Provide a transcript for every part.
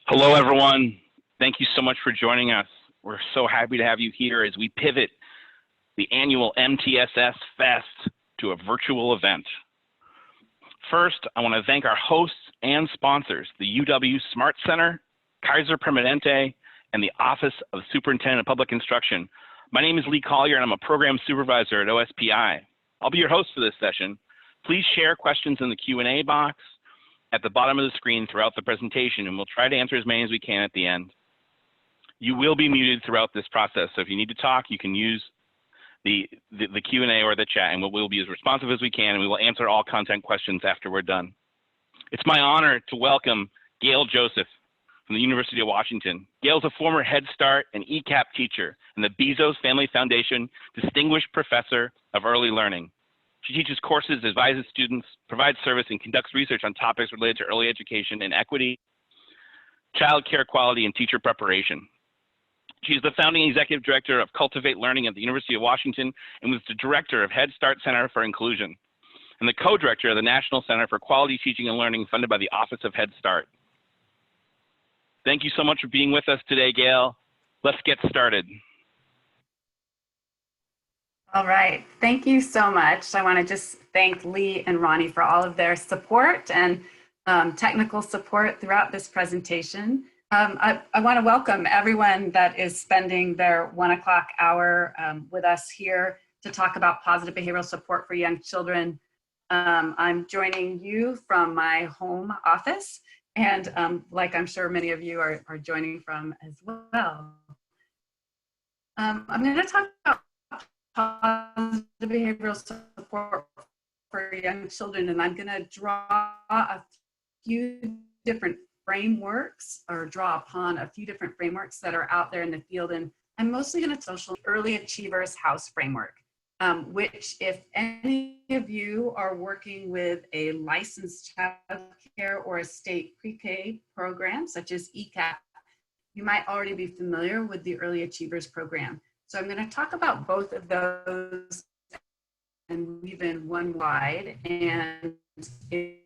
Hello, everyone. Thank you so much for joining us. We're so happy to have you here as we pivot the annual MTSS Fest to a virtual event. First, I want to thank our hosts and sponsors, the UW Smart Center, Kaiser Permanente, and the Office of Superintendent of Public Instruction. My name is Lee Collier, and I'm a program supervisor at OSPI. I'll be your host for this session. Please share questions in the Q&A box at the bottom of the screen throughout the presentation, and we'll try to answer as many as we can at the end. You will be muted throughout this process, so if you need to talk, you can use the Q&A or the chat, and we'll be as responsive as we can, and we will answer all content questions after we're done. It's my honor to welcome Gail Joseph from the University of Washington. Gail's a former Head Start and ECAP teacher and the Bezos Family Foundation Distinguished Professor of Early Learning. She teaches courses, advises students, provides service, and conducts research on topics related to early education and equity, child care quality, and teacher preparation. She is the founding executive director of Cultivate Learning at the University of Washington and was the director of Head Start Center for Inclusion and the co-director of the National Center for Quality Teaching and Learning funded by the Office of Head Start. Thank you so much for being with us today, Gail. Let's get started. All right, thank you so much. I want to just thank Lee and Ronnie for all of their support and technical support throughout this presentation. I want to welcome everyone that is spending their 1 o'clock hour with us here to talk about positive behavioral support for young children. I'm joining you from my home office, and like I'm sure many of you are joining from as well. I'm going to talk about positive behavioral support for young children, and I'm going to draw a few different frameworks or draw upon a few different frameworks that are out there in the field, and I'm mostly going to social early achievers house framework, which if any of you are working with a licensed child care or a state pre-K program such as ECAP, you might already be familiar with the Early Achievers program. So I'm going to talk about both of those and weave in one wide. And if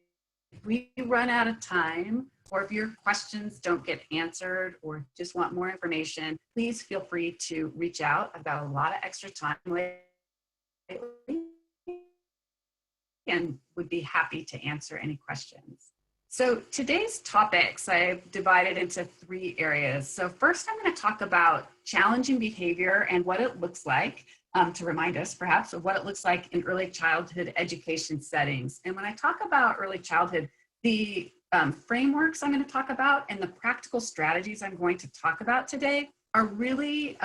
we run out of time, or if your questions don't get answered or just want more information, please feel free to reach out. I've got a lot of extra time lately and would be happy to answer any questions. So today's topics I've divided into 3 areas. So first I'm going to talk about challenging behavior and what it looks like, to remind us perhaps of what it looks like in early childhood education settings. And when I talk about early childhood, the frameworks I'm going to talk about and the practical strategies I'm going to talk about today are really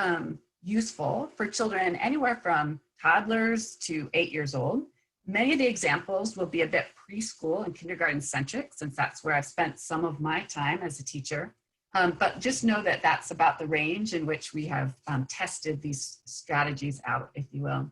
useful for children anywhere from toddlers to 8 years old. Many of the examples will be a bit preschool and kindergarten centric, since that's where I've spent some of my time as a teacher. But just know that that's about the range in which we have tested these strategies out, if you will.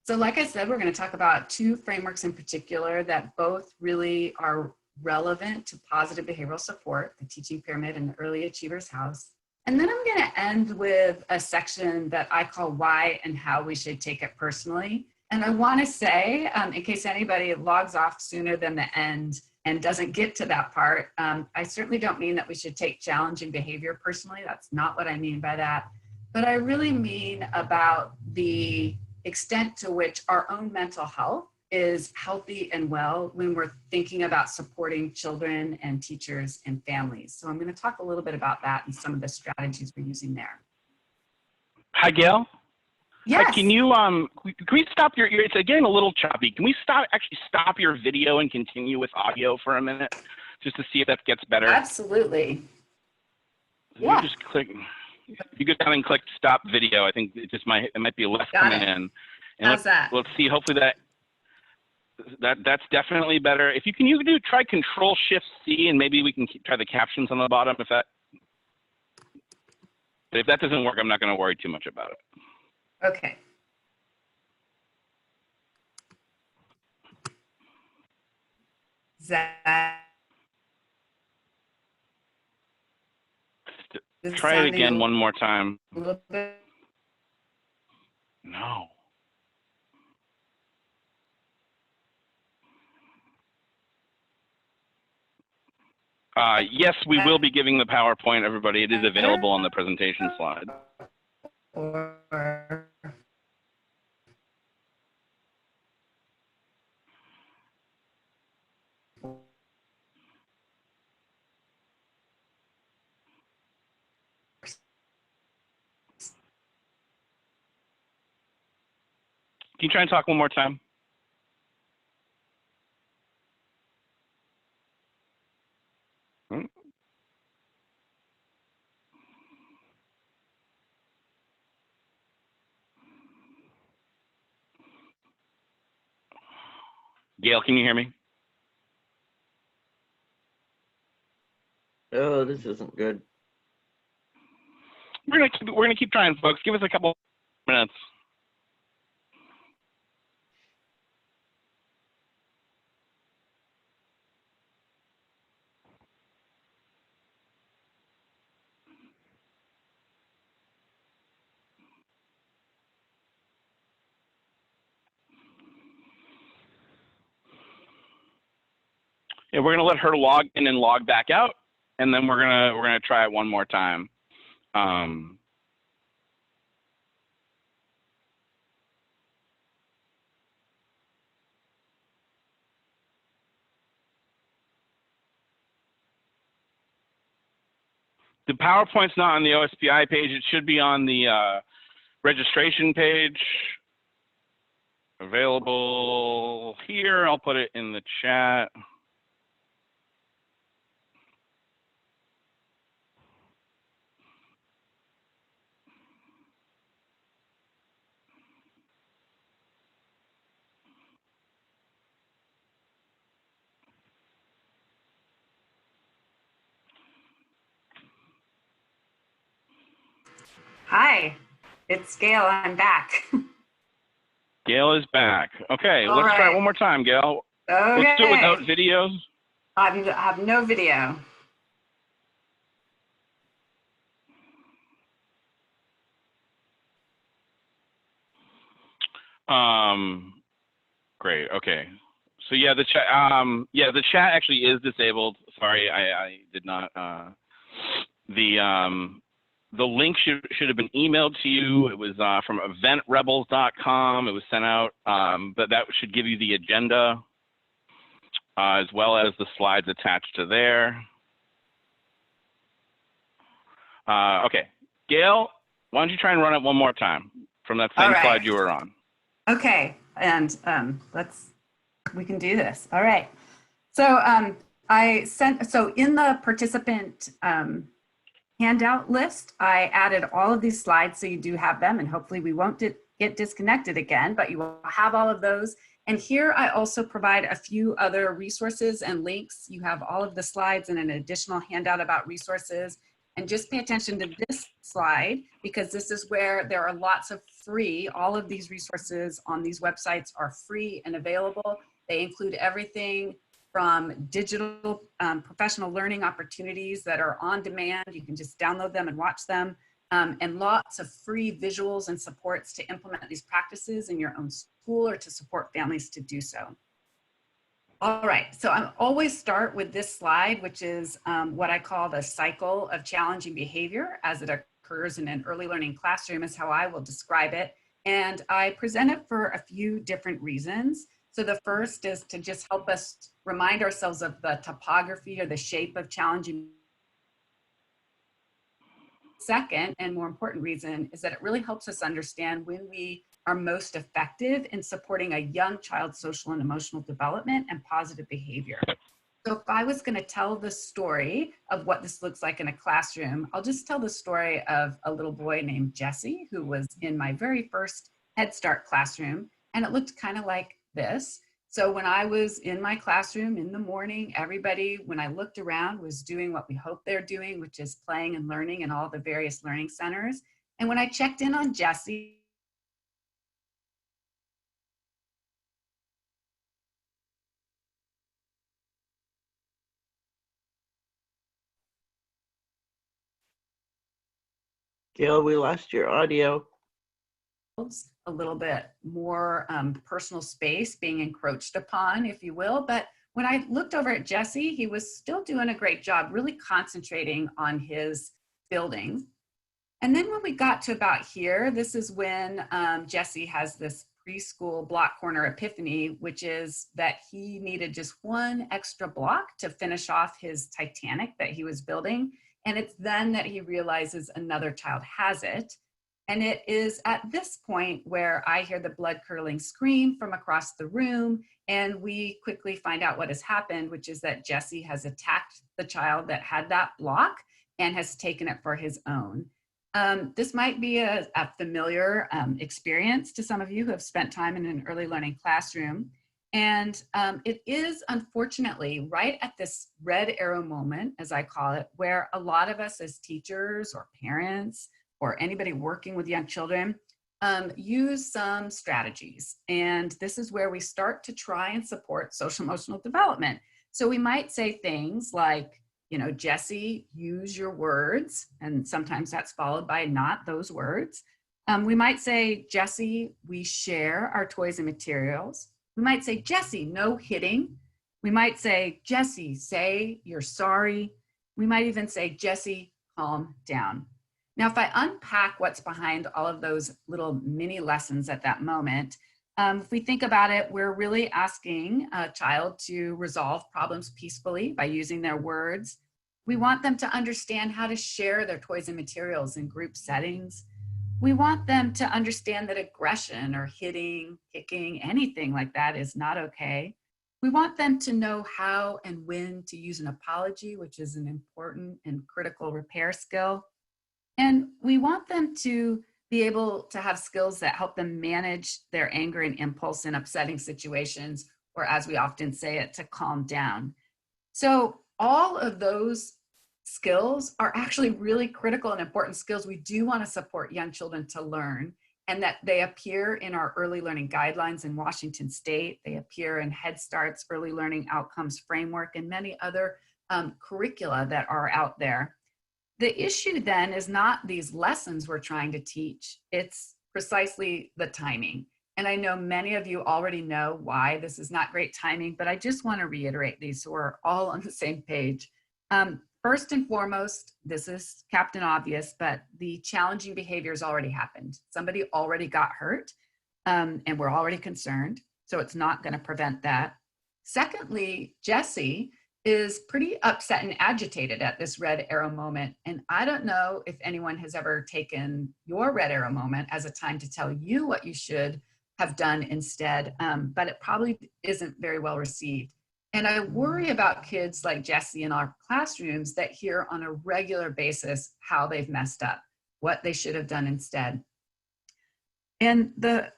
So like I said, we're going to talk about 2 frameworks in particular that both really are relevant to positive behavioral support, the teaching pyramid and the early achievers house. And then I'm going to end with a section that I call why and how we should take it personally. And I want to say, in case anybody logs off sooner than the end and doesn't get to that part, I certainly don't mean that we should take challenging behavior personally. That's not what I mean by that. But I really mean about the extent to which our own mental health is healthy and well when we're thinking about supporting children and teachers and families. So I'm going to talk a little bit about that and some of the strategies we're using there. Hi, Gail. Yes. Can we stop it's getting a little choppy. Can we actually stop your video and continue with audio for a minute just to see if that gets better? Absolutely. Yeah. You just click, you go down and click stop video. I think it might be less coming in. And how's that? Let's see, hopefully that's definitely better. If you can, try Control-Shift-C and maybe we can try the captions on the bottom but if that doesn't work, I'm not going to worry too much about it. Okay. Try it again one more time. A little bit. No. Yes, we will be giving the PowerPoint, everybody. It is available on the presentation slide. Or Can you try and talk one more time? Gail, can you hear me? Oh, this isn't good. We're gonna keep trying, folks. Give us a couple minutes. Yeah, we're gonna let her log in and log back out, and then we're gonna try it one more time. The PowerPoint's not on the OSPI page. It should be on the registration page. Available here. I'll put it in the chat. hi, it's Gail. I'm back. Gail is back. Okay, All let's try it right. one more time, Gail. Okay. Let's do it without videos. I have no video. Great. Okay. So yeah, the chat. The chat actually is disabled. Sorry, I did not. The link should have been emailed to you. It was from eventrebels.com. It was sent out, but that should give you the agenda as well as the slides attached to there. Okay, Gail, why don't you try and run it one more time from that same slide you were on? Okay, and we can do this. All right. So so in the participant handout list, I added all of these slides so you do have them, and hopefully we won't get disconnected again, but you will have all of those. And here I also provide a few other resources and links. You have all of the slides and an additional handout about resources. And just pay attention to this slide, because this is where there are lots of free, all of these resources on these websites are free and available. They include everything from digital professional learning opportunities that are on demand. You can just download them and watch them, and lots of free visuals and supports to implement these practices in your own school or to support families to do so. All right, so I always start with this slide, which is what I call the cycle of challenging behavior as it occurs in an early learning classroom is how I will describe it. And I present it for a few different reasons. So the first is to just help us remind ourselves of the topography or the shape of challenging. Second, and more important reason, is that it really helps us understand when we are most effective in supporting a young child's social and emotional development and positive behavior. So if I was going to tell the story of what this looks like in a classroom, I'll just tell the story of a little boy named Jesse, who was in my very first Head Start classroom, and it looked kind of like this. So when I was in my classroom in the morning, everybody, when I looked around, was doing what we hope they're doing, which is playing and learning in all the various learning centers. And when I checked in on Jesse, Gail, we lost your audio. a little bit more personal space being encroached upon, if you will. But when I looked over at Jesse, he was still doing a great job, really concentrating on his building. And then when we got to about here, this is when Jesse has this preschool block corner epiphany, which is that he needed just one extra block to finish off his Titanic that he was building. And it's then that he realizes another child has it. And it is at this point where I hear the blood-curdling scream from across the room, and we quickly find out what has happened, which is that Jesse has attacked the child that had that block and has taken it for his own. This might be a familiar experience to some of you who have spent time in an early learning classroom. And it is unfortunately right at this red arrow moment, as I call it, where a lot of us as teachers or parents or anybody working with young children use some strategies. And this is where we start to try and support social emotional development. So we might say things like, Jesse, use your words. And sometimes that's followed by not those words. We might say, Jesse, we share our toys and materials. We might say, Jesse, no hitting. We might say, Jesse, say you're sorry. We might even say, Jesse, calm down. Now, if I unpack what's behind all of those little mini lessons at that moment, if we think about it, we're really asking a child to resolve problems peacefully by using their words. We want them to understand how to share their toys and materials in group settings. We want them to understand that aggression or hitting, kicking, anything like that is not okay. We want them to know how and when to use an apology, which is an important and critical repair skill. And we want them to be able to have skills that help them manage their anger and impulse in upsetting situations, or as we often say it, to calm down. So all of those skills are actually really critical and important skills we do want to support young children to learn, and that they appear in our early learning guidelines in Washington State. They appear in Head Start's early learning outcomes framework and many other curricula that are out there. The issue then is not these lessons we're trying to teach, it's precisely the timing. And I know many of you already know why this is not great timing, but I just want to reiterate these so we're all on the same page. First and foremost, this is Captain Obvious, but the challenging behavior has already happened. Somebody already got hurt, and we're already concerned, so it's not going to prevent that. Secondly, Jesse is pretty upset and agitated at this red arrow moment. And I don't know if anyone has ever taken your red arrow moment as a time to tell you what you should have done instead, but it probably isn't very well received. And I worry about kids like Jesse in our classrooms that hear on a regular basis how they've messed up, what they should have done instead. And the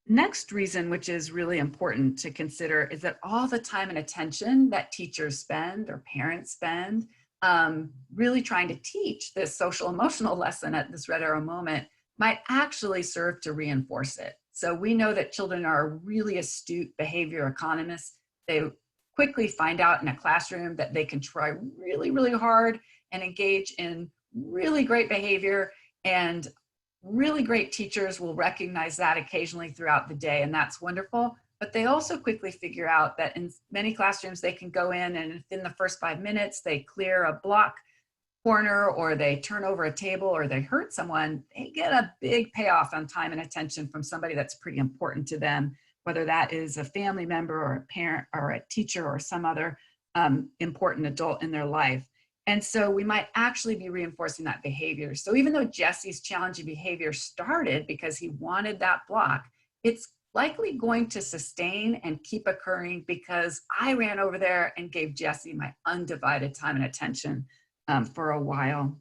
next reason, which is really important to consider, is that all the time and attention that teachers spend or parents spend really trying to teach this social emotional lesson at this red arrow moment might actually serve to reinforce it. So we know that children are really astute behavior economists. They quickly find out in a classroom that they can try really, really hard and engage in really great behavior, and really great teachers will recognize that occasionally throughout the day, and that's wonderful. But they also quickly figure out that in many classrooms, they can go in and within the first 5 minutes, they clear a block corner or they turn over a table or they hurt someone, they get a big payoff on time and attention from somebody that's pretty important to them, whether that is a family member or a parent or a teacher or some other important adult in their life. And so we might actually be reinforcing that behavior. So even though Jesse's challenging behavior started because he wanted that block, it's likely going to sustain and keep occurring because I ran over there and gave Jesse my undivided time and attention for a while.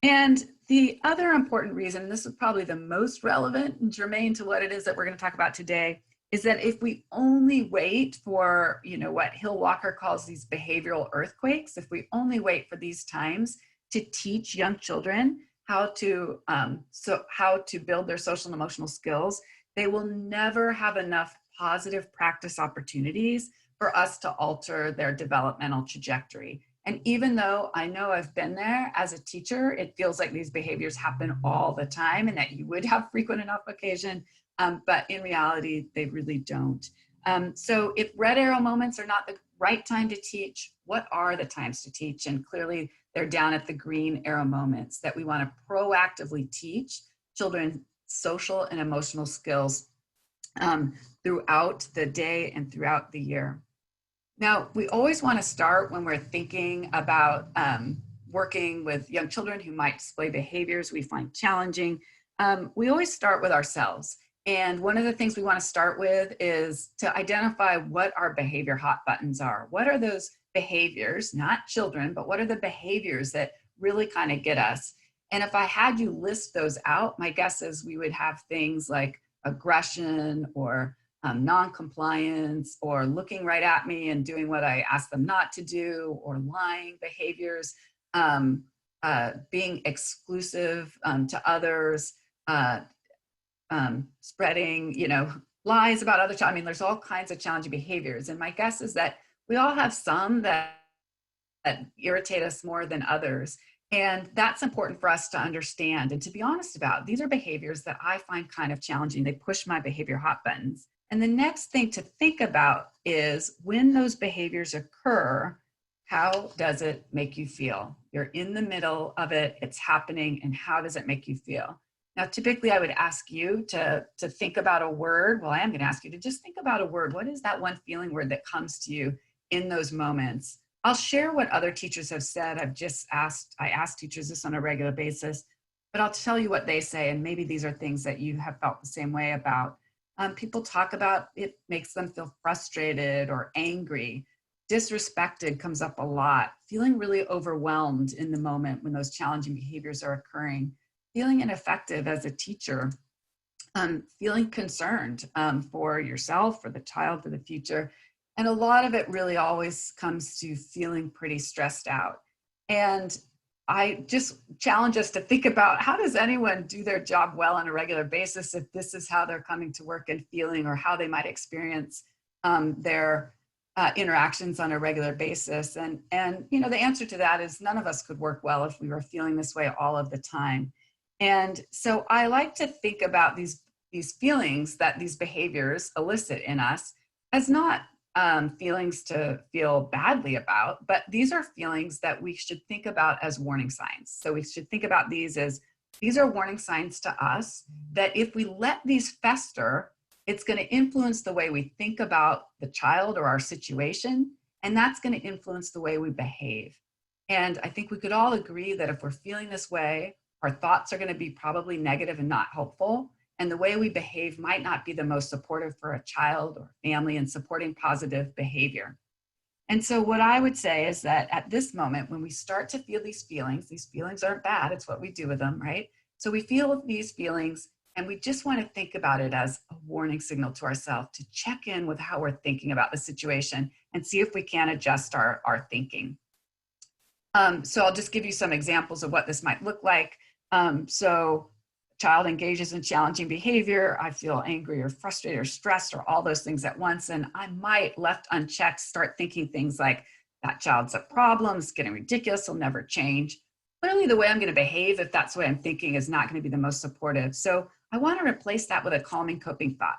And the other important reason, and this is probably the most relevant and germane to what it is that we're going to talk about today, is that if we only wait for, what Hill Walker calls these behavioral earthquakes, if we only wait for these times to teach young children how to build their social and emotional skills, they will never have enough positive practice opportunities for us to alter their developmental trajectory. And even though I know I've been there as a teacher, it feels like these behaviors happen all the time and that you would have frequent enough occasion, but in reality, they really don't. So if red arrow moments are not right time to teach? What are the times to teach? And clearly they're down at the green arrow moments that we want to proactively teach children social and emotional skills throughout the day and throughout the year. Now, we always want to start when we're thinking about working with young children who might display behaviors we find challenging. We always start with ourselves. And one of the things we want to start with is to identify what our behavior hot buttons are. What are those behaviors, not children, but what are the behaviors that really kind of get us? And if I had you list those out, my guess is we would have things like aggression or non-compliance or looking right at me and doing what I ask them not to do, or lying behaviors, being exclusive to others, spreading, lies about other children. I mean, there's all kinds of challenging behaviors. And my guess is that we all have some that irritate us more than others. And that's important for us to understand and to be honest about. These are behaviors that I find kind of challenging. They push my behavior hot buttons. And the next thing to think about is when those behaviors occur, how does it make you feel? You're in the middle of it, it's happening, and how does it make you feel? Now, typically I would ask you to think about a word. Well, I am going to ask you to just think about a word. What is that one feeling word that comes to you in those moments? I'll share what other teachers have said. I ask teachers this on a regular basis, but I'll tell you what they say, and maybe these are things that you have felt the same way about. People talk about it makes them feel frustrated or angry. Disrespected comes up a lot. Feeling really overwhelmed in the moment when those challenging behaviors are occurring. Feeling ineffective as a teacher. Feeling concerned for yourself, for the child, for the future. And a lot of it really always comes to feeling pretty stressed out. And I just challenge us to think about, how does anyone do their job well on a regular basis if this is how they're coming to work and feeling, or how they might experience their interactions on a regular basis? And the answer to that is none of us could work well if we were feeling this way all of the time. And so I like to think about these feelings that these behaviors elicit in us as not feelings to feel badly about, but these are feelings that we should think about as warning signs. So we should think about these as, these are warning signs to us that if we let these fester, it's going to influence the way we think about the child or our situation, and that's going to influence the way we behave. And I think we could all agree that if we're feeling this way, our thoughts are going to be probably negative and not helpful. And the way we behave might not be the most supportive for a child or family in supporting positive behavior. And so what I would say is that at this moment, when we start to feel these feelings aren't bad, it's what we do with them, right? So we feel these feelings and we just want to think about it as a warning signal to ourselves to check in with how we're thinking about the situation and see if we can adjust our thinking. So I'll just give you some examples of what this might look like. So child engages in challenging behavior, I feel angry or frustrated or stressed or all those things at once. And I might, left unchecked, start thinking things like, that child's a problem, it's getting ridiculous, he'll never change. Clearly the way I'm going to behave, if that's the way I'm thinking, is not going to be the most supportive. So I want to replace that with a calming coping thought.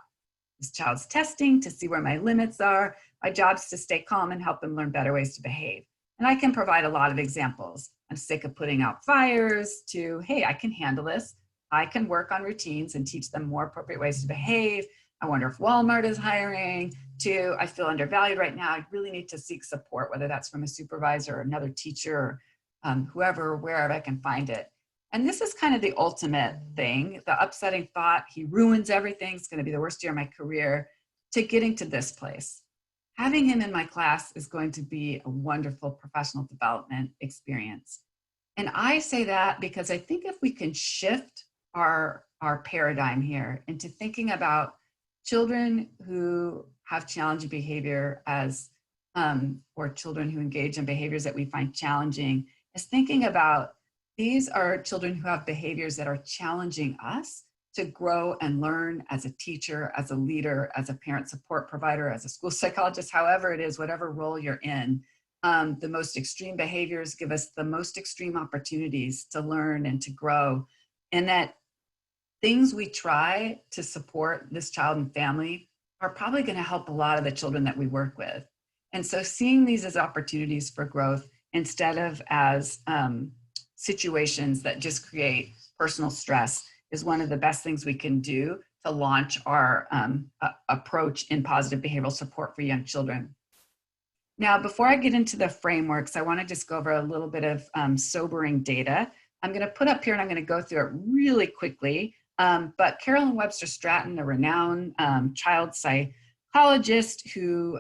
This child's testing to see where my limits are. My job is to stay calm and help them learn better ways to behave. And I can provide a lot of examples. I'm sick of putting out fires, to, hey, I can handle this. I can work on routines and teach them more appropriate ways to behave. I wonder if Walmart is hiring, to, I feel undervalued right now. I really need to seek support, whether that's from a supervisor or another teacher, or whoever, wherever I can find it. And this is kind of the ultimate thing, the upsetting thought, he ruins everything, it's going to be the worst year of my career, to getting to this place. Having him in my class is going to be a wonderful professional development experience. And I say that because I think if we can shift our paradigm here into thinking about children who have challenging behavior as, or children who engage in behaviors that we find challenging, as thinking about these are children who have behaviors that are challenging us to grow and learn as a teacher, as a leader, as a parent support provider, as a school psychologist, however it is, whatever role you're in. The most extreme behaviors give us the most extreme opportunities to learn and to grow. And that things we try to support this child and family are probably going to help a lot of the children that we work with. And so seeing these as opportunities for growth instead of as situations that just create personal stress is one of the best things we can do to launch our approach in positive behavioral support for young children. Now, before I get into the frameworks, I want to just go over a little bit of sobering data. I'm going to put up here and I'm going to go through it really quickly. But Carolyn Webster Stratton, a renowned child psychologist who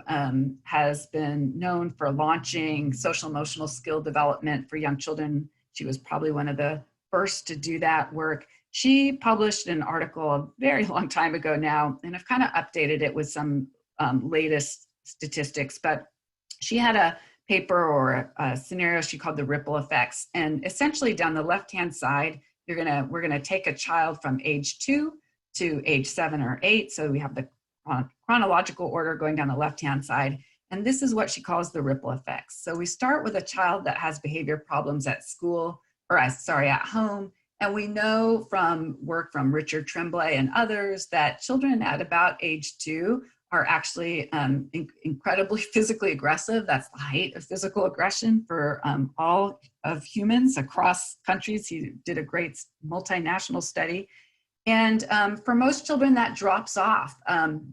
has been known for launching social emotional skill development for young children. She was probably one of the first to do that work. She published an article a very long time ago now, and I've kind of updated it with some latest statistics, but she had a paper or a scenario she called the ripple effects. And essentially down the left-hand side, we're gonna take a child from age 2 to age 7 or 8. So we have the chronological order going down the left-hand side. And this is what she calls the ripple effects. So we start with a child that has behavior problems at school, or at home. And we know from work from Richard Tremblay and others that children at about age 2 are actually incredibly physically aggressive. That's the height of physical aggression for all of humans across countries. He did a great multinational study. And for most children, that drops off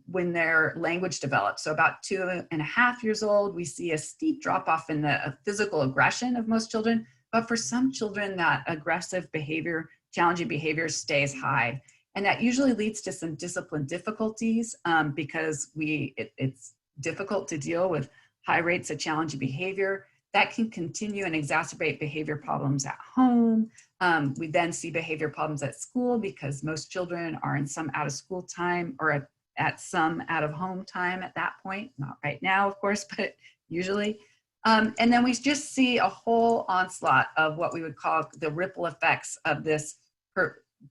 when their language develops. So about 2.5 years old, we see a steep drop off in the physical aggression of most children. But for some children, that aggressive behavior, challenging behavior stays high. And that usually leads to some discipline difficulties because it's difficult to deal with high rates of challenging behavior. That can continue and exacerbate behavior problems at home. We then see behavior problems at school because most children are in some out of school time or at some out of home time at that point. Not right now, of course, but usually. And then we just see a whole onslaught of what we would call the ripple effects of this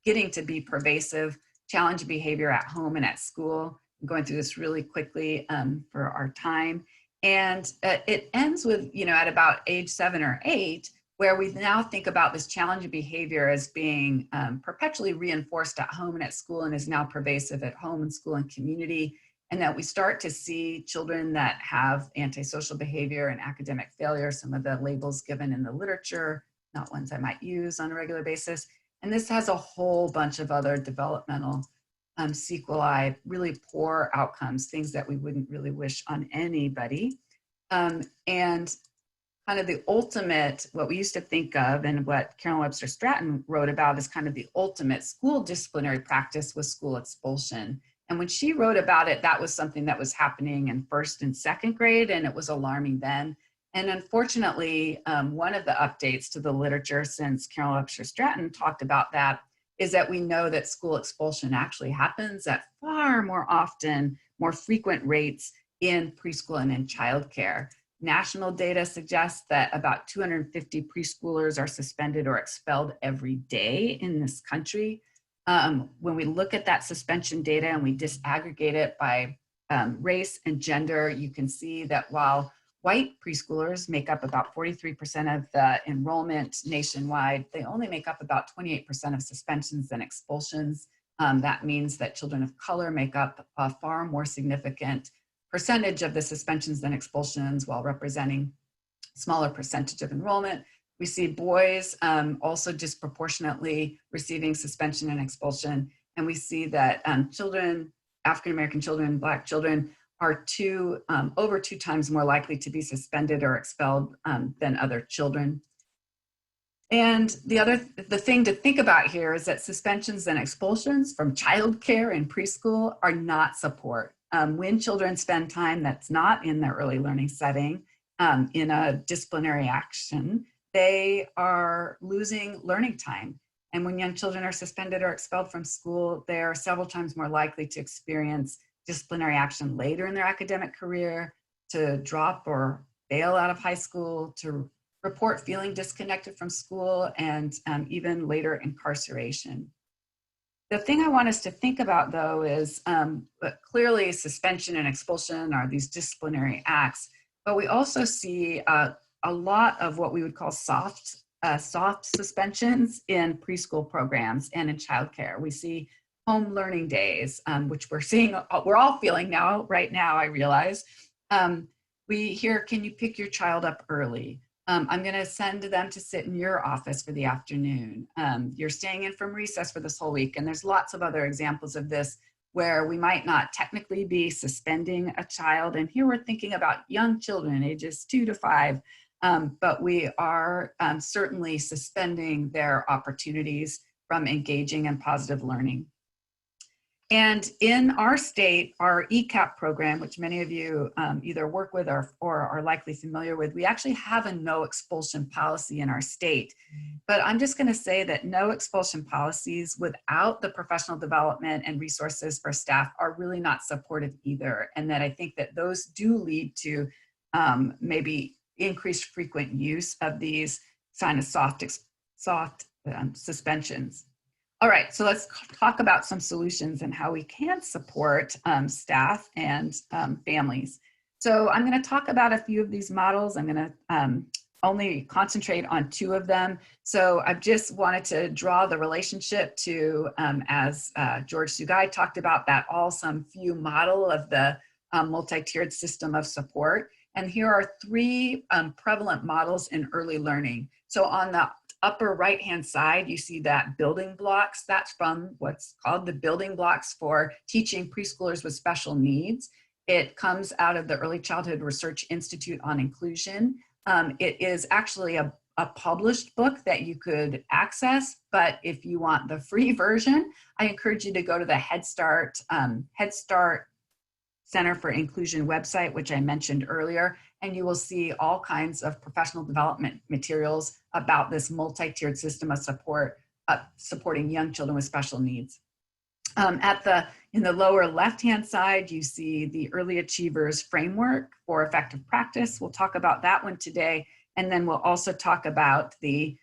getting to be pervasive challenge behavior at home and at school. I'm going through this really quickly for our time. And it ends with, at about age 7 or 8, where we now think about this challenging behavior as being perpetually reinforced at home and at school and is now pervasive at home and school and community. And that we start to see children that have antisocial behavior and academic failure, some of the labels given in the literature, not ones I might use on a regular basis. And this has a whole bunch of other developmental sequelae, really poor outcomes, things that we wouldn't really wish on anybody. And kind of the ultimate, what we used to think of and what Carolyn Webster Stratton wrote about is kind of the ultimate school disciplinary practice was school expulsion. And when she wrote about it, that was something that was happening in 1st and 2nd grade, and it was alarming then. And unfortunately, one of the updates to the literature since Carolyn Webster Stratton talked about that is that we know that school expulsion actually happens at far more often, more frequent rates in preschool and in childcare. National data suggests that about 250 preschoolers are suspended or expelled every day in this country. When we look at that suspension data and we disaggregate it by race and gender, you can see that while white preschoolers make up about 43% of the enrollment nationwide, they only make up about 28% of suspensions and expulsions. That means that children of color make up a far more significant percentage of the suspensions and expulsions while representing smaller percentage of enrollment. We see boys also disproportionately receiving suspension and expulsion. And we see that children, African-American children, Black children, are over 2 times more likely to be suspended or expelled than other children. And the thing to think about here is that suspensions and expulsions from childcare and preschool are not support. When children spend time that's not in their early learning setting in a disciplinary action, they are losing learning time. And when young children are suspended or expelled from school, they are several times more likely to experience disciplinary action later in their academic career, to drop or fail out of high school, to report feeling disconnected from school, and even later incarceration. The thing I want us to think about, though, is clearly suspension and expulsion are these disciplinary acts, but we also see a lot of what we would call soft suspensions in preschool programs and in childcare. We see home learning days, which we're all feeling now, right now, I realize. We hear, can you pick your child up early? I'm going to send them to sit in your office for the afternoon. You're staying in from recess for this whole week. And there's lots of other examples of this where we might not technically be suspending a child. And here we're thinking about young children, ages 2 to 5, but we are certainly suspending their opportunities from engaging in positive learning. And in our state, our ECAP program, which many of you either work with or are likely familiar with, we actually have a no expulsion policy in our state. But I'm just going to say that no expulsion policies without the professional development and resources for staff are really not supportive either. And that I think that those do lead to maybe increased frequent use of these kind of soft suspensions. All right, so let's talk about some solutions and how we can support staff and families. So I'm going to talk about a few of these models. I'm going to only concentrate on 2 of them. So I just wanted to draw the relationship to, as George Sugai talked about, that all some few model of the multi-tiered system of support. And here are 3 prevalent models in early learning. So on the upper right-hand side, you see that building blocks. That's from what's called the building blocks for teaching preschoolers with special needs. It comes out of the Early Childhood Research Institute on Inclusion. It is actually a published book that you could access, but if you want the free version, I encourage you to go to the Head Start Center for Inclusion website, which I mentioned earlier, and you will see all kinds of professional development materials about this multi-tiered system of support, supporting young children with special needs. In the lower left-hand side, you see the Early Achievers Framework for Effective Practice. We'll talk about that one today, and then we'll also talk about the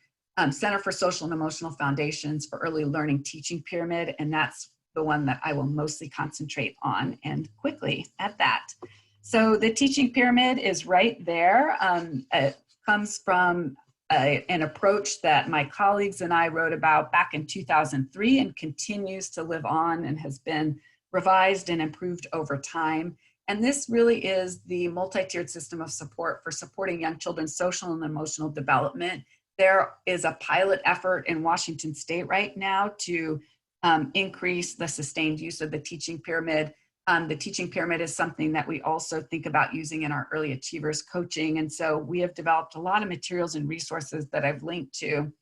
Center for Social and Emotional Foundations for Early Learning Teaching Pyramid, and that's the one that I will mostly concentrate on, and quickly at that. So the teaching pyramid is right there. It comes from an approach that my colleagues and I wrote about back in 2003 and continues to live on and has been revised and improved over time. And this really is the multi-tiered system of support for supporting young children's social and emotional development. There is a pilot effort in Washington State right now to increase the sustained use of the teaching pyramid. The teaching pyramid is something that we also think about using in our early achievers coaching. And so we have developed a lot of materials and resources that I've linked to,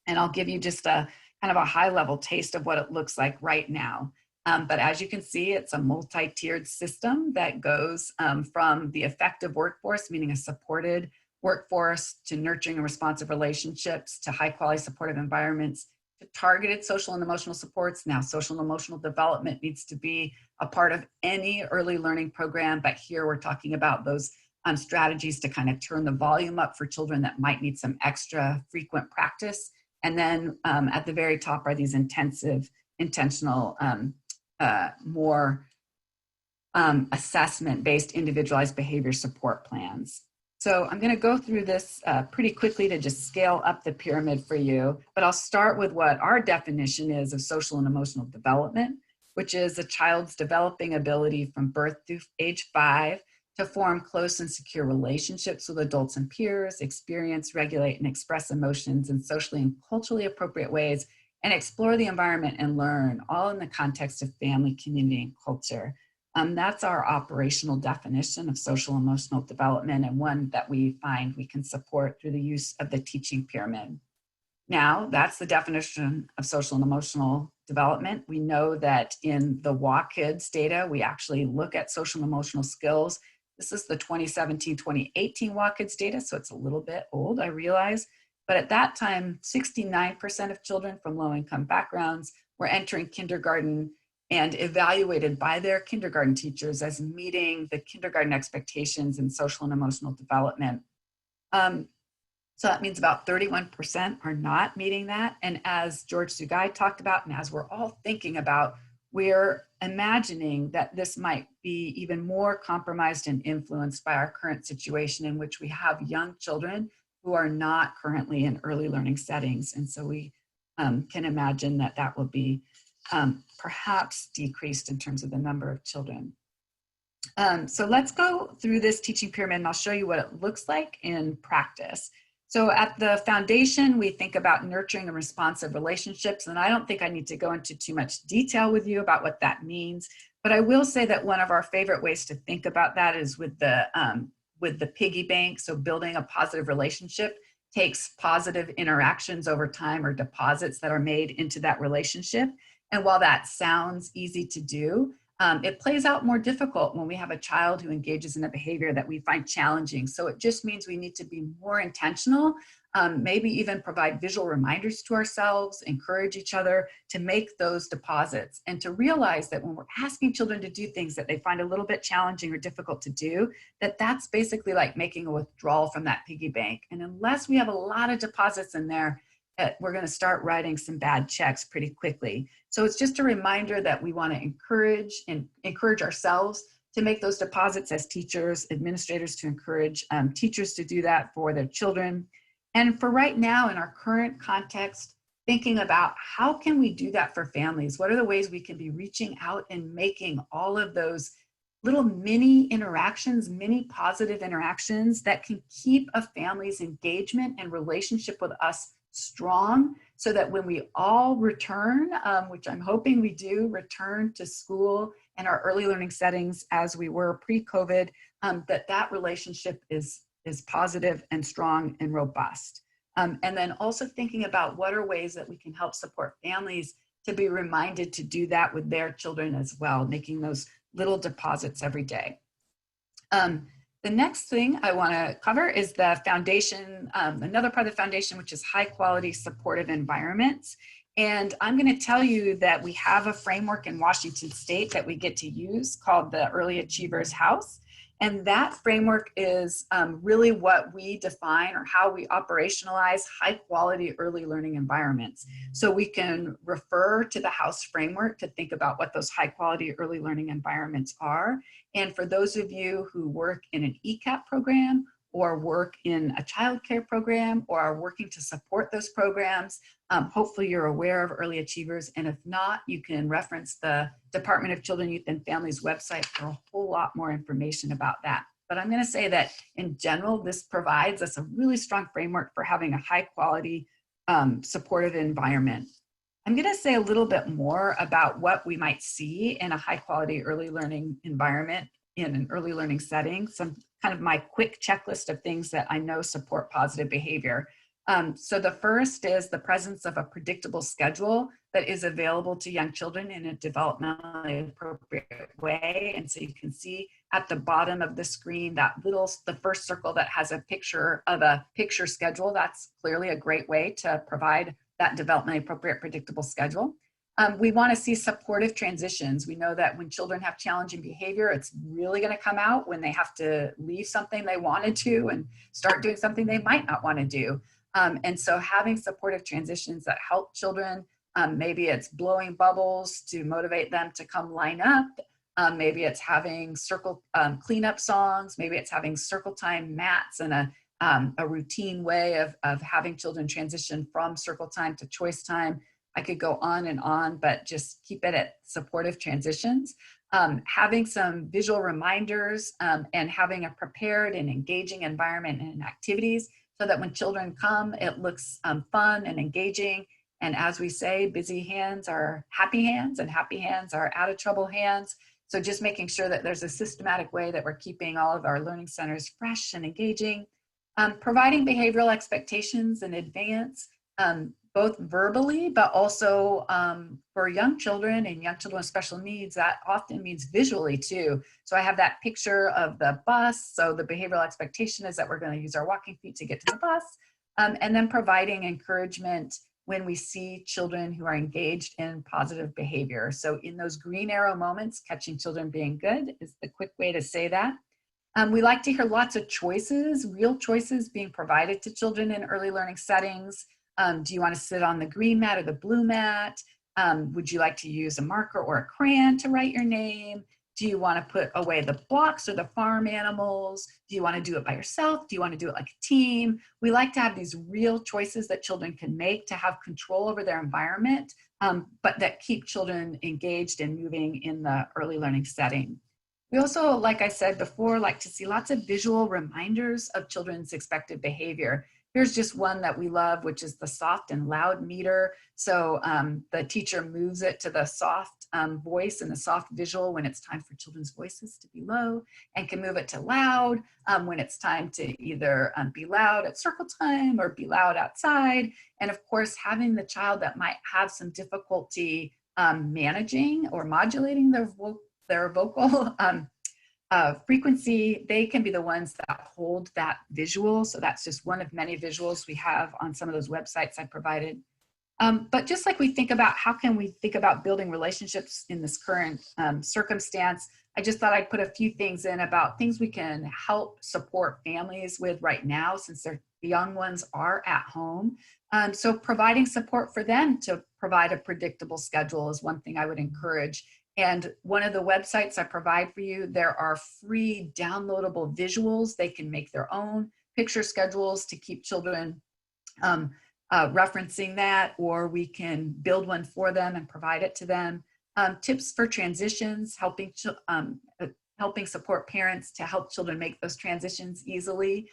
and I'll give you just a kind of a high level taste of what it looks like right now. But as you can see, it's a multi-tiered system that goes from the effective workforce, meaning a supported workforce, to nurturing and responsive relationships, to high quality supportive environments, to targeted social and emotional supports. Now, social and emotional development needs to be a part of any early learning program, but here we're talking about those strategies to kind of turn the volume up for children that might need some extra frequent practice. And then at the very top are these intensive, intentional, more assessment-based individualized behavior support plans. So I'm going to go through this pretty quickly to just scale up the pyramid for you, but I'll start with what our definition is of social and emotional development, which is a child's developing ability from birth through age 5 to form close and secure relationships with adults and peers, experience, regulate, and express emotions in socially and culturally appropriate ways, and explore the environment and learn, all in the context of family, community, and culture. That's our operational definition of social emotional development, and one that we find we can support through the use of the teaching pyramid. Now, that's the definition of social and emotional development. We know that in the WAKIDS data, we actually look at social and emotional skills. This is the 2017-2018 WAKIDS data, so it's a little bit old, I realize. But at that time, 69% of children from low-income backgrounds were entering kindergarten and evaluated by their kindergarten teachers as meeting the kindergarten expectations in social and emotional development. So that means about 31% are not meeting that. And as George Sugai talked about, and as we're all thinking about, we're imagining that this might be even more compromised and influenced by our current situation, in which we have young children who are not currently in early learning settings. And so we can imagine that that will be perhaps decreased in terms of the number of children. So let's go through this teaching pyramid and I'll show you what it looks like in practice. So at the foundation, we think about nurturing and responsive relationships. And I don't think I need to go into too much detail with you about what that means, but I will say that one of our favorite ways to think about that is with the piggy bank. So building a positive relationship takes positive interactions over time or deposits that are made into that relationship. And while that sounds easy to do, it plays out more difficult when we have a child who engages in a behavior that we find challenging. So it just means we need to be more intentional, maybe even provide visual reminders to ourselves, encourage each other to make those deposits, and to realize that when we're asking children to do things that they find a little bit challenging or difficult to do, that's basically like making a withdrawal from that piggy bank. And unless we have a lot of deposits in there, we're going to start writing some bad checks pretty quickly. So it's just a reminder that we want to encourage ourselves to make those deposits as teachers, administrators to encourage teachers to do that for their children. And for right now in our current context, thinking about how can we do that for families? What are the ways we can be reaching out and making all of those little mini interactions, mini positive interactions that can keep a family's engagement and relationship with us strong, so that when we all return, which I'm hoping we do, return to school and our early learning settings as we were pre-COVID, that relationship is positive and strong and robust. And then also thinking about what are ways that we can help support families to be reminded to do that with their children as well, making those little deposits every day. The next thing I want to cover is the foundation, another part of the foundation, which is high quality supportive environments. And I'm going to tell you that we have a framework in Washington State that we get to use called the Early Achievers House. And that framework is really what we define or how we operationalize high quality early learning environments. So we can refer to the house framework to think about what those high quality early learning environments are. And for those of you who work in an ECAP program or work in a childcare program or are working to support those programs, hopefully you're aware of early achievers. And if not, you can reference the Department of Children, Youth, and Families website for a whole lot more information about that. But I'm going to say that in general, this provides us a really strong framework for having a high quality supportive environment. I'm going to say a little bit more about what we might see in a high quality early learning environment in an early learning setting, some kind of my quick checklist of things that I know support positive behavior. So the first is the presence of a predictable schedule that is available to young children in a developmentally appropriate way. And so you can see at the bottom of the screen, the first circle that has a picture of a picture schedule. That's clearly a great way to provide that developmentally appropriate predictable schedule. We want to see supportive transitions. We know that when children have challenging behavior, it's really going to come out when they have to leave something they wanted to and start doing something they might not want to do. And so having supportive transitions that help children, maybe it's blowing bubbles to motivate them to come line up. Maybe it's having circle cleanup songs. Maybe it's having circle time mats and a routine way of having children transition from circle time to choice time. I could go on, but just keep it at supportive transitions. Having some visual reminders and having a prepared and engaging environment and activities so that when children come, it looks fun and engaging. And as we say, busy hands are happy hands and happy hands are out of trouble hands. So just making sure that there's a systematic way that we're keeping all of our learning centers fresh and engaging. Providing behavioral expectations in advance, both verbally, but also for young children and young children with special needs, that often means visually too. So I have that picture of the bus. So the behavioral expectation is that we're going to use our walking feet to get to the bus. And then providing encouragement when we see children who are engaged in positive behavior. So in those green arrow moments, catching children being good is the quick way to say that. We like to hear lots of choices, real choices being provided to children in early learning settings. Do you want to sit on the green mat or the blue mat? Would you like to use a marker or a crayon to write your name? Do you want to put away the blocks or the farm animals? Do you want to do it by yourself? Do you want to do it like a team? We like to have these real choices that children can make to have control over their environment, but that keep children engaged and moving in the early learning setting. We also, like I said before, like to see lots of visual reminders of children's expected behavior. Here's just one that we love, which is the soft and loud meter. So the teacher moves it to the soft voice and the soft visual when it's time for children's voices to be low, and can move it to loud when it's time to either be loud at circle time or be loud outside. And of course, having the child that might have some difficulty managing or modulating their vocal frequency, they can be the ones that hold that visual. So that's just one of many visuals we have on some of those websites I provided. But just like we think about how can we think about building relationships in this current circumstance, I just thought I'd put a few things in about things we can help support families with right now, since their young ones are at home. So providing support for them to provide a predictable schedule is one thing I would encourage. And one of the websites I provide for you, there are free downloadable visuals. They can make their own picture schedules to keep children referencing that, or we can build one for them and provide it to them. Tips for transitions, helping support parents to help children make those transitions easily.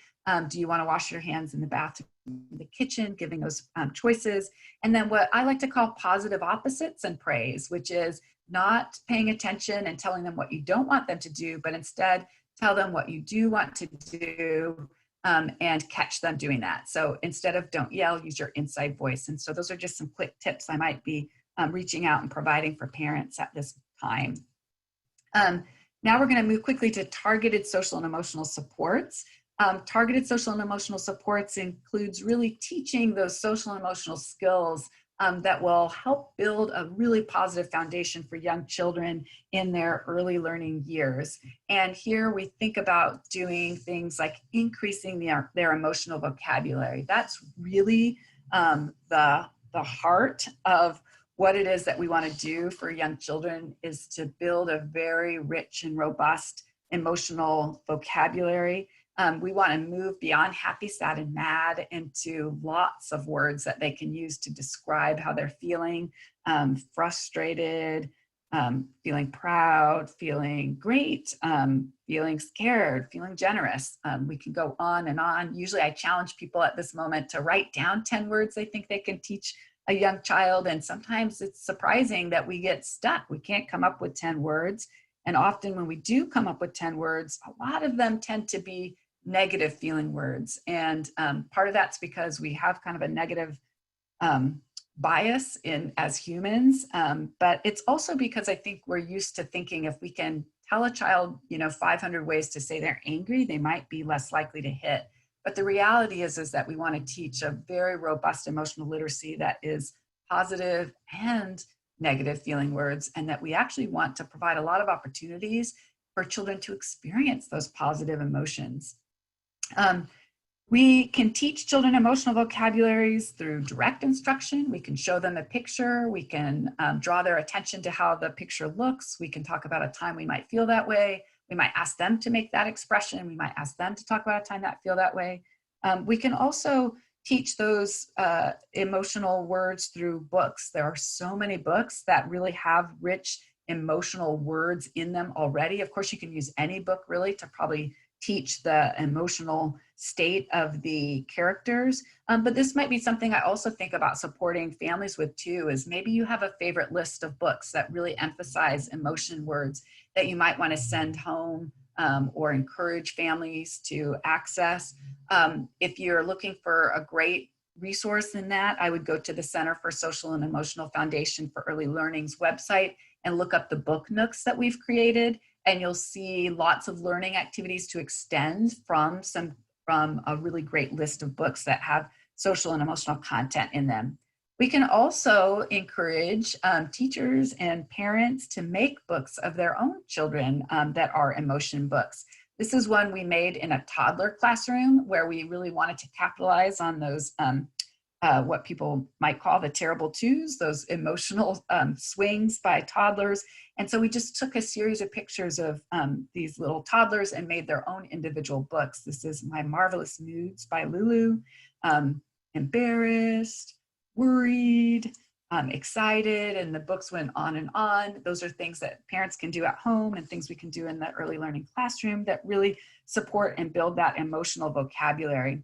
Do you want to wash your hands in the bathroom, in the kitchen, giving those choices. And then what I like to call positive opposites and praise, which is not paying attention and telling them what you don't want them to do, but instead tell them what you do want to do and catch them doing that. So instead of don't yell, use your inside voice. And so those are just some quick tips I might be reaching out and providing for parents at this time. Now we're going to move quickly to targeted social and emotional supports. Targeted social and emotional supports includes really teaching those social and emotional skills that will help build a really positive foundation for young children in their early learning years. And here we think about doing things like increasing their emotional vocabulary. That's really the heart of what it is that we want to do for young children, is to build a very rich and robust emotional vocabulary. We want to move beyond happy, sad, and mad into lots of words that they can use to describe how they're feeling, frustrated, feeling proud, feeling great, feeling scared, feeling generous. We can go on and on. Usually I challenge people at this moment to write down 10 words they think they can teach a young child. And sometimes it's surprising that we get stuck. We can't come up with 10 words. And often when we do come up with 10 words, a lot of them tend to be negative feeling words. And part of that's because we have kind of a negative bias as humans. But it's also because I think we're used to thinking if we can tell a child, 500 ways to say they're angry, they might be less likely to hit. But the reality is that we want to teach a very robust emotional literacy that is positive and negative feeling words, and that we actually want to provide a lot of opportunities for children to experience those positive emotions. We can teach children emotional vocabularies through direct instruction. We can show them a picture. We can draw their attention to how the picture looks. We can talk about a time we might feel that way. We might ask them to make that expression. We might ask them to talk about a time that feel that way. We can also teach those emotional words through books. There are so many books that really have rich emotional words in them already. Of course, you can use any book really to probably teach the emotional state of the characters. But this might be something I also think about supporting families with too, is maybe you have a favorite list of books that really emphasize emotion words that you might want to send home or encourage families to access. If you're looking for a great resource in that, I would go to the Center for Social and Emotional Foundation for Early Learning's website and look up the book nooks that we've created. And you'll see lots of learning activities to extend from a really great list of books that have social and emotional content in them. We can also encourage teachers and parents to make books of their own children that are emotion books. This is one we made in a toddler classroom where we really wanted to capitalize on those what people might call the terrible twos, those emotional swings by toddlers. And so we just took a series of pictures of these little toddlers and made their own individual books. This is My Marvelous Moods by Lulu, embarrassed, worried, excited, and the books went on and on. Those are things that parents can do at home and things we can do in the early learning classroom that really support and build that emotional vocabulary.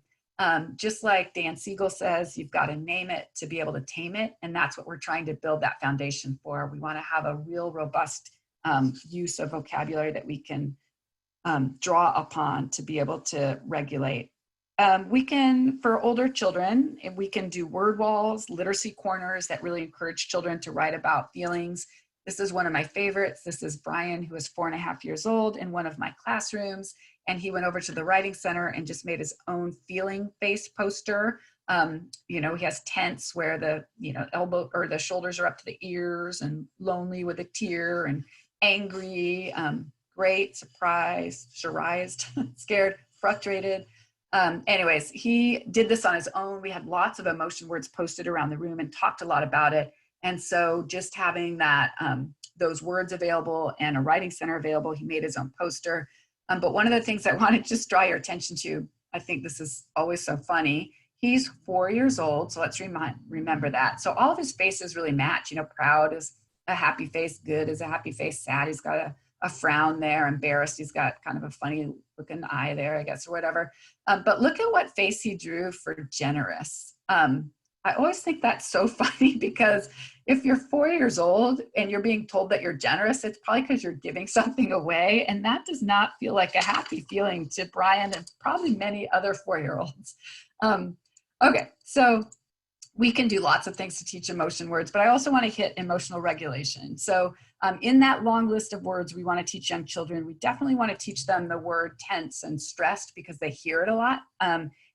Just like Dan Siegel says, you've got to name it to be able to tame it. And that's what we're trying to build that foundation for. We want to have a real robust use of vocabulary that we can draw upon to be able to regulate. We can, for older children, we can do word walls, literacy corners that really encourage children to write about feelings. This is one of my favorites. This is Brian, who is 4.5 years old, in one of my classrooms. And he went over to the writing center and just made his own feeling face poster. He has tense where the elbow or the shoulders are up to the ears, and lonely with a tear, and angry, great, surprised, scared, frustrated. Anyways, he did this on his own. We had lots of emotion words posted around the room and talked a lot about it. And so just having that, those words available and a writing center available, he made his own poster. But one of the things I want to just draw your attention to, I think this is always so funny. He's 4 years old, so let's remember that. So all of his faces really match. Proud is a happy face, good is a happy face, sad, he's got a frown there, embarrassed, he's got kind of a funny looking eye there, I guess, or whatever. But look at what face he drew for generous. I always think that's so funny, because if you're 4 years old and you're being told that you're generous, it's probably because you're giving something away. And that does not feel like a happy feeling to Brian and probably many other 4-year-olds. Okay, so we can do lots of things to teach emotion words, but I also want to hit emotional regulation. So in that long list of words we want to teach young children, we definitely want to teach them the word tense and stressed, because they hear it a lot.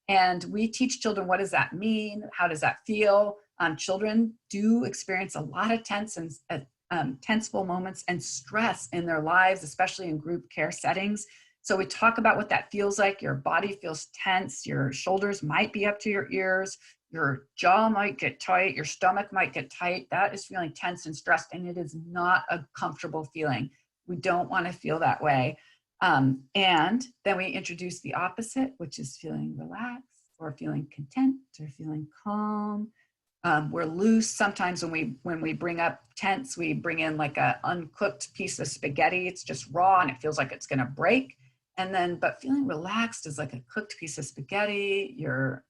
And we teach children, what does that mean? How does that feel? Children do experience a lot of tense and tenseful moments and stress in their lives, especially in group care settings. So we talk about what that feels like. Your body feels tense. Your shoulders might be up to your ears. Your jaw might get tight. Your stomach might get tight. That is feeling tense and stressed, and it is not a comfortable feeling. We don't want to feel that way. And then we introduce the opposite, which is feeling relaxed, or feeling content, or feeling calm. We're loose. Sometimes when we bring up tense, we bring in like an uncooked piece of spaghetti. It's just raw and it feels like it's going to break. But feeling relaxed is like a cooked piece of spaghetti. Your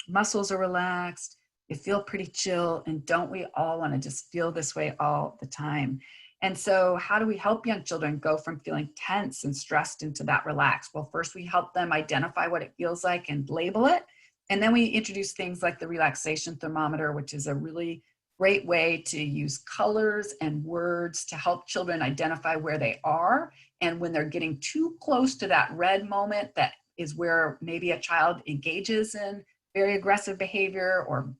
muscles are relaxed. You feel pretty chill. And don't we all want to just feel this way all the time? And so how do we help young children go from feeling tense and stressed into that relaxed? Well, first we help them identify what it feels like and label it. And then we introduce things like the relaxation thermometer, which is a really great way to use colors and words to help children identify where they are. And when they're getting too close to that red moment, that is where maybe a child engages in very aggressive behavior, or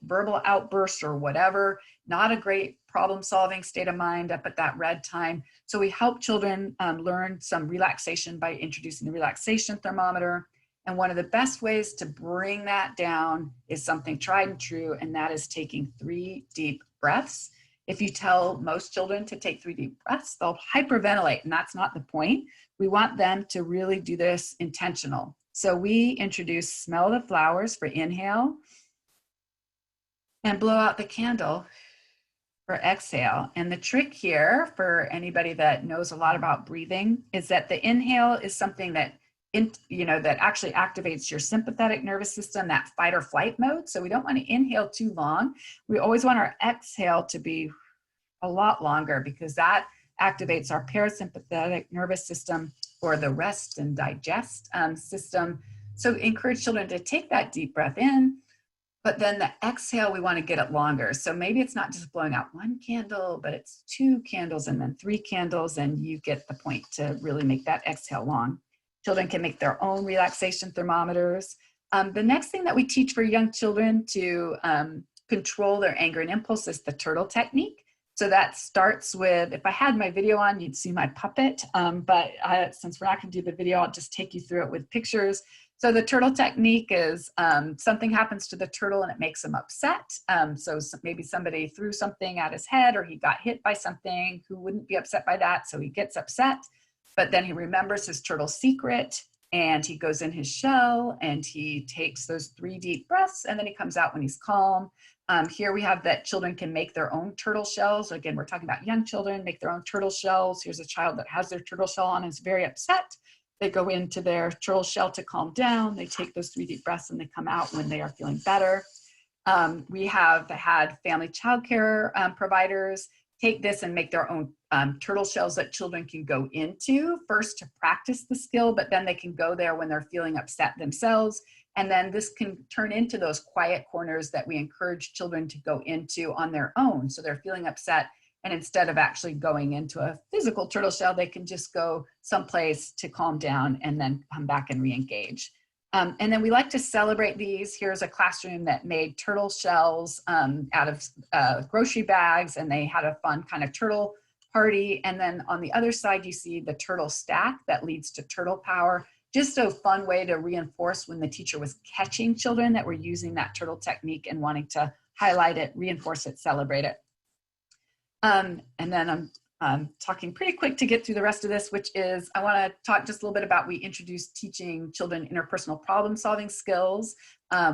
verbal outbursts or whatever, not a great problem-solving state of mind up at that red time. So we help children learn some relaxation by introducing the relaxation thermometer. And one of the best ways to bring that down is something tried and true, and that is taking 3 deep breaths. If you tell most children to take 3 deep breaths, they'll hyperventilate, and that's not the point. We want them to really do this intentional. So we introduce smell the flowers for inhale, and blow out the candle for exhale. And the trick here, for anybody that knows a lot about breathing, is that the inhale is something that that actually activates your sympathetic nervous system, that fight or flight mode. So we don't want to inhale too long. We always want our exhale to be a lot longer, because that activates our parasympathetic nervous system, or the rest and digest system. So encourage children to take that deep breath in, but then the exhale, we want to get it longer. So maybe it's not just blowing out 1 candle, but it's 2 candles and then 3 candles, and you get the point to really make that exhale long. Children can make their own relaxation thermometers. The next thing that we teach for young children to control their anger and impulse is the turtle technique. So that starts with, if I had my video on, you'd see my puppet, but since we're not going to do the video, I'll just take you through it with pictures. So the turtle technique is something happens to the turtle and it makes him upset. So maybe somebody threw something at his head, or he got hit by something. Who wouldn't be upset by that? So he gets upset, but then he remembers his turtle secret. and he goes in his shell and he takes those 3 deep breaths, and then he comes out when he's calm. Here we have that children can make their own turtle shells. Again, we're talking about young children, make their own turtle shells. Here's a child that has their turtle shell on and is very upset. They go into their turtle shell to calm down. They take those 3 deep breaths and they come out when they are feeling better. We have had family childcare providers take this and make their own turtle shells that children can go into first to practice the skill, but then they can go there when they're feeling upset themselves. And then this can turn into those quiet corners that we encourage children to go into on their own. So they're feeling upset, and instead of actually going into a physical turtle shell, they can just go someplace to calm down and then come back and re-engage. And then we like to celebrate these. Here's a classroom that made turtle shells out of grocery bags, and they had a fun kind of turtle party. And then on the other side, you see the turtle stack that leads to turtle power. Just a fun way to reinforce when the teacher was catching children that were using that turtle technique and wanting to highlight it, reinforce it, celebrate it. And then I'm talking pretty quick to get through the rest of this, which is I want to talk just a little bit about we introduced teaching children interpersonal problem solving skills.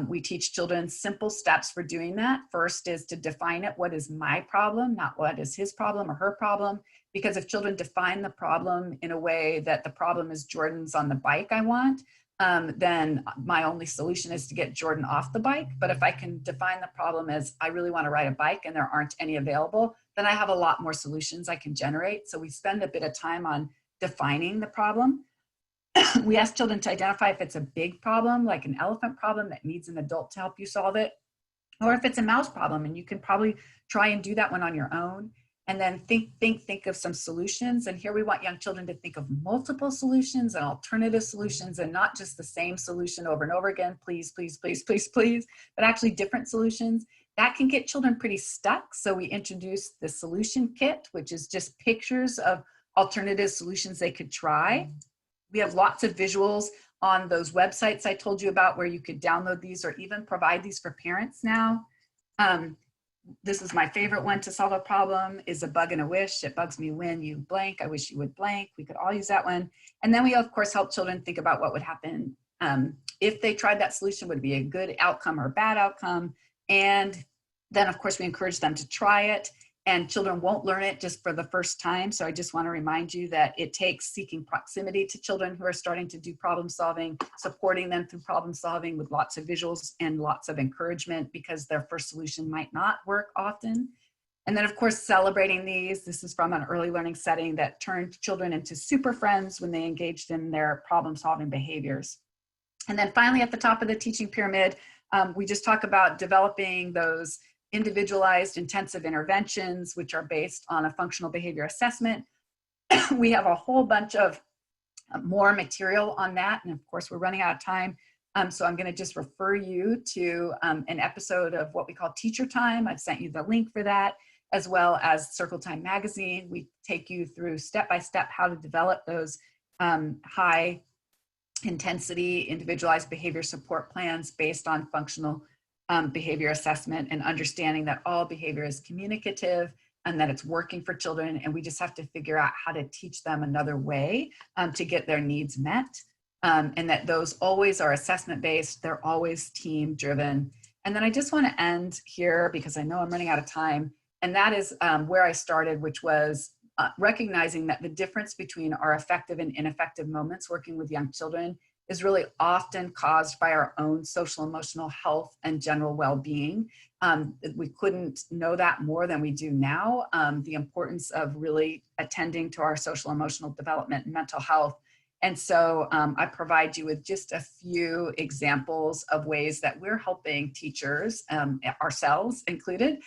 We teach children simple steps for doing that. First is to define it. What is my problem, not what is his problem or her problem? Because if children define the problem in a way that the problem is Jordan's on the bike I want, then my only solution is to get Jordan off the bike. But if I can define the problem as I really want to ride a bike and there aren't any available, then I have a lot more solutions I can generate. So we spend a bit of time on defining the problem. We ask children to identify if it's a big problem, like an elephant problem that needs an adult to help you solve it, or if it's a mouse problem, and you can probably try and do that one on your own. And then think of some solutions. And here we want young children to think of multiple solutions and alternative solutions, and not just the same solution over and over again, please, please, please, please, please, but actually different solutions. That can get children pretty stuck. So we introduced the solution kit, which is just pictures of alternative solutions they could try. We have lots of visuals on those websites I told you about where you could download these or even provide these for parents now. This is my favorite one to solve a problem, is a bug and a wish. It bugs me when you blank. I wish you would blank. We could all use that one. And then we, of course, help children think about what would happen if they tried that solution. Would it be a good outcome or a bad outcome? And then, of course, we encourage them to try it. And children won't learn it just for the first time. So I just want to remind you that it takes seeking proximity to children who are starting to do problem solving, supporting them through problem solving with lots of visuals and lots of encouragement, because their first solution might not work often. And then, of course, celebrating these. This is from an early learning setting that turned children into super friends when they engaged in their problem solving behaviors. And then finally, at the top of the teaching pyramid, we just talk about developing those individualized intensive interventions, which are based on a functional behavior assessment. We have a whole bunch of more material on that. And of course, we're running out of time. So I'm going to just refer you to an episode of what we call Teacher Time. I've sent you the link for that, as well as Circle Time Magazine. We take you through step-by-step how to develop those high intensity individualized behavior support plans based on functional behavior assessment, and understanding that all behavior is communicative and that it's working for children. And we just have to figure out how to teach them another way to get their needs met. And that those always are assessment-based, they're always team-driven. And then I just want to end here because I know I'm running out of time. And that is where I started, which was recognizing that the difference between our effective and ineffective moments working with young children is really often caused by our own social emotional health and general well-being. We couldn't know that more than we do now, the importance of really attending to our social emotional development and mental health. And so I provide you with just a few examples of ways that we're helping teachers, ourselves included,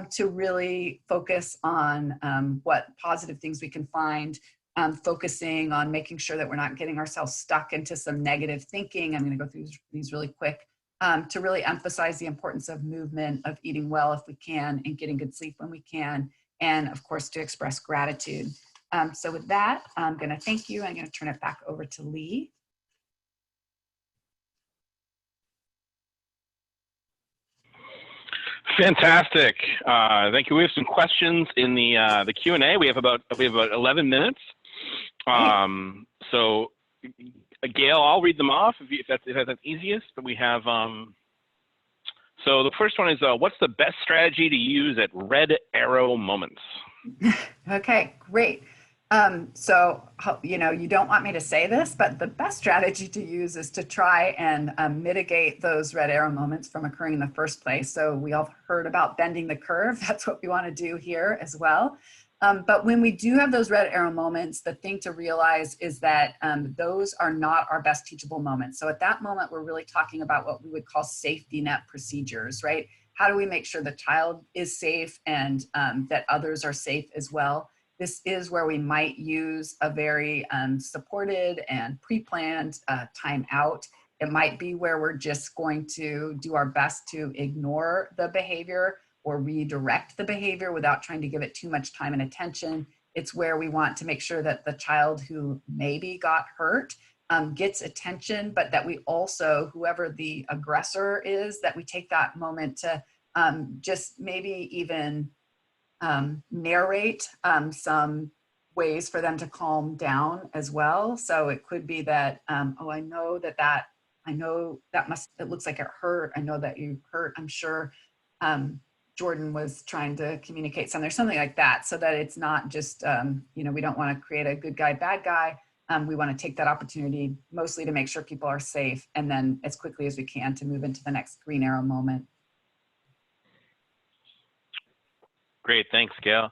to really focus on what positive things we can find, focusing on making sure that we're not getting ourselves stuck into some negative thinking. I'm going to go through these really quick, to really emphasize the importance of movement, of eating well if we can, and getting good sleep when we can, and of course to express gratitude. So with that, I'm going to thank you. I'm going to turn it back over to Lee. Fantastic. Thank you. We have some questions in the Q&A. We have about 11 minutes. So Gail, I'll read them off if that's easiest. But we have, so the first one is, what's the best strategy to use at red arrow moments? Okay, great. So, you know, you don't want me to say this, but the best strategy to use is to try and mitigate those red arrow moments from occurring in the first place. So we all heard about bending the curve. That's what we want to do here as well. But when we do have those red arrow moments, the thing to realize is that those are not our best teachable moments. So at that moment, we're really talking about what we would call safety net procedures, right? How do we make sure the child is safe and that others are safe as well? This is where we might use a very supported and pre-planned time out. It might be where we're just going to do our best to ignore the behavior or redirect the behavior without trying to give it too much time and attention. It's where we want to make sure that the child who maybe got hurt gets attention, but that we also, whoever the aggressor is, that we take that moment to just maybe even narrate some ways for them to calm down as well. So it could be that, oh, I know that it looks like it hurt. I know that you hurt. I'm sure Jordan was trying to communicate something like that, so that it's not just, you know, we don't want to create a good guy, bad guy. We want to take that opportunity mostly to make sure people are safe, and then as quickly as we can to move into the next green arrow moment. Great, thanks, Gail.